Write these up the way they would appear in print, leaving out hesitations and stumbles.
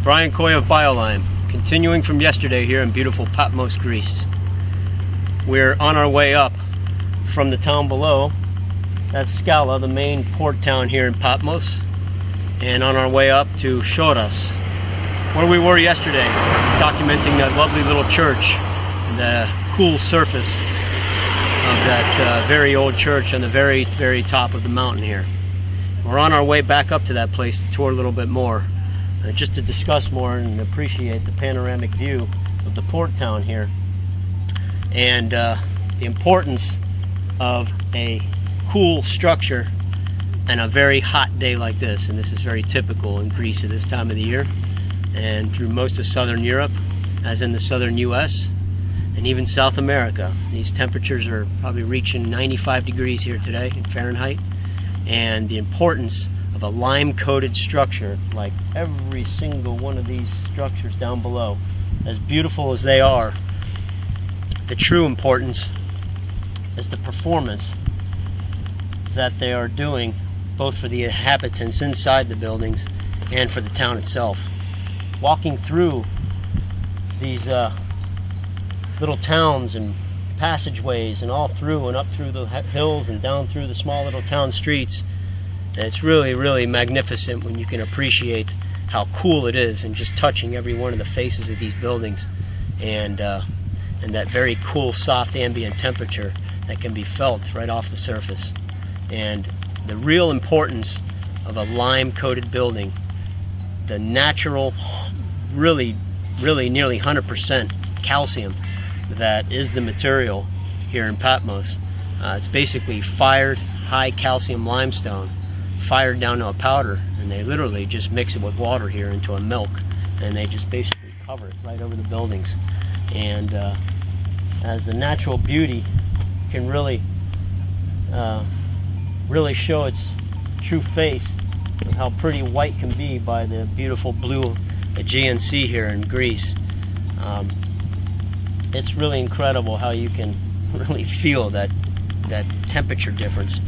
Brian Coy of bioLime, continuing from yesterday here in beautiful Patmos, Greece. We're on our way up from the town below. That's Scala, the main port town here in Patmos, and on our way up to Shoras, where we were yesterday, documenting that lovely little church and the cool surface of that very old church on the very, very top of the mountain here. We're on our way back up to that place to tour a little bit more, just to discuss more and appreciate the panoramic view of the port town here and the importance of a cool structure and a very hot day like this. And this is very typical in Greece at this time of the year and through most of southern Europe, as in the southern US and even South America. These temperatures are probably reaching 95 degrees here today in Fahrenheit, and the importance of a lime-coated structure, like every single one of these structures down below, as beautiful as they are, the true importance is the performance that they are doing, both for the inhabitants inside the buildings and for the town itself. Walking through these little towns and passageways and all through and up through the hills and down through the small little town streets, it's really, really magnificent when you can appreciate how cool it is, and just touching every one of the faces of these buildings, and that very cool, soft ambient temperature that can be felt right off the surface. And the real importance of a lime-coated building, the natural, really nearly 100% calcium that is the material here in Patmos. It's basically fired high calcium limestone, fired down to a powder, and they literally just mix it with water here into a milk, and they just basically cover it right over the buildings. And as the natural beauty can really show its true face of how pretty white can be by the beautiful blue Aegean Sea here in Greece, it's really incredible how you can really feel that temperature difference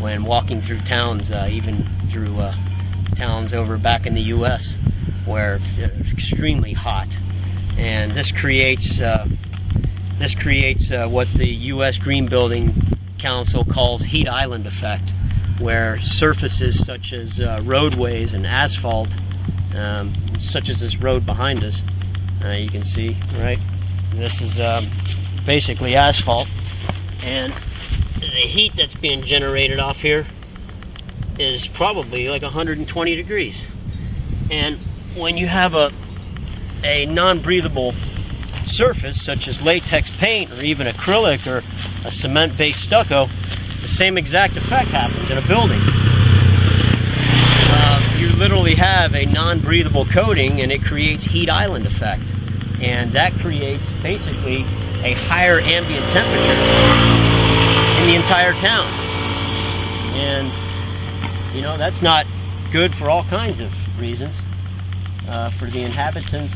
when walking through towns, even through towns over back in the US, where they're extremely hot. And this creates what the US Green Building Council calls heat island effect, where surfaces such as roadways and asphalt, such as this road behind us, you can see, right? This is basically asphalt, and the heat that's being generated off here is probably like 120 degrees. And when you have a non-breathable surface such as latex paint or even acrylic or a cement-based stucco, the same exact effect happens in a building. You literally have a non-breathable coating, and it creates heat island effect, and that creates basically a higher ambient temperature in the entire town. And you know, that's not good for all kinds of reasons, for the inhabitants,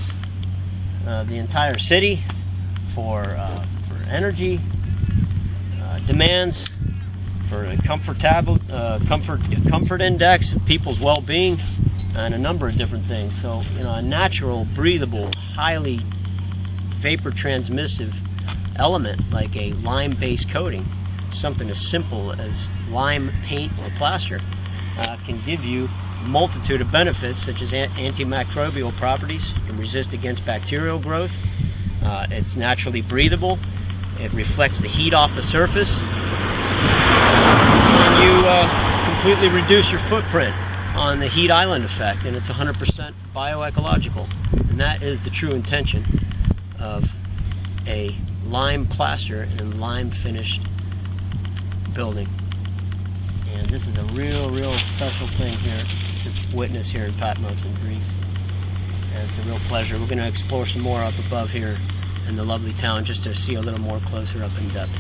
the entire city, for energy demands, for a comfort index of people's well-being, and a number of different things. So, you know, a natural, breathable, highly vapor transmissive element like a lime-based coating, something as simple as lime paint or plaster, can give you a multitude of benefits, such as antimicrobial properties. It can resist against bacterial growth. It's naturally breathable. It reflects the heat off the surface, and you completely reduce your footprint on the heat island effect, and it's 100% bioecological. And that is the true intention of a lime plaster and lime finished building. And this is a real special thing here to witness here in Patmos in Greece. And it's a real pleasure. We're going to explore some more up above here in the lovely town, just to see a little more closer up in depth.